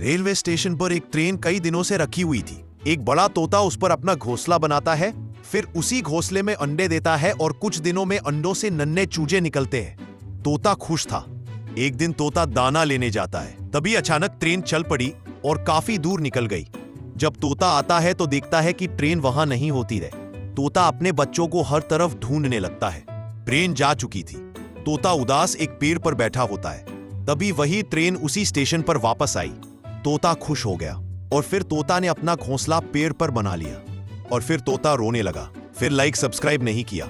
Railway station पर एक train कई दिनों से रखी हुई थी। एक बड़ा तोता उस पर अपना घोंसला बनाता है, फिर उसी घोंसले में अंडे देता है और कुछ दिनों में अंडों से नन्हे चूजे निकलते हैं। तोता खुश था। एक दिन तोता दाना लेने जाता है, तभी अचानक ट्रेन चल पड़ी और काफी दूर निकल गई। जब तोता आता है तो देखता है कि ट्रेन वहां नहीं होती है। तोता अपने बच्चों को हर तरफ ढूंढने लगता है। ट्रेन जा चुकी थी। तोता उदास एक पेड़ पर बैठा होता है। तभी वही ट्रेन उसी स्टेशन पर वापस आई। तोता खुश हो गया और फिर तोता ने अपना घोंसला पेड़ पर बना लिया। और फिर तोता रोने लगा। फिर लाइक सब्सक्राइब नहीं किया।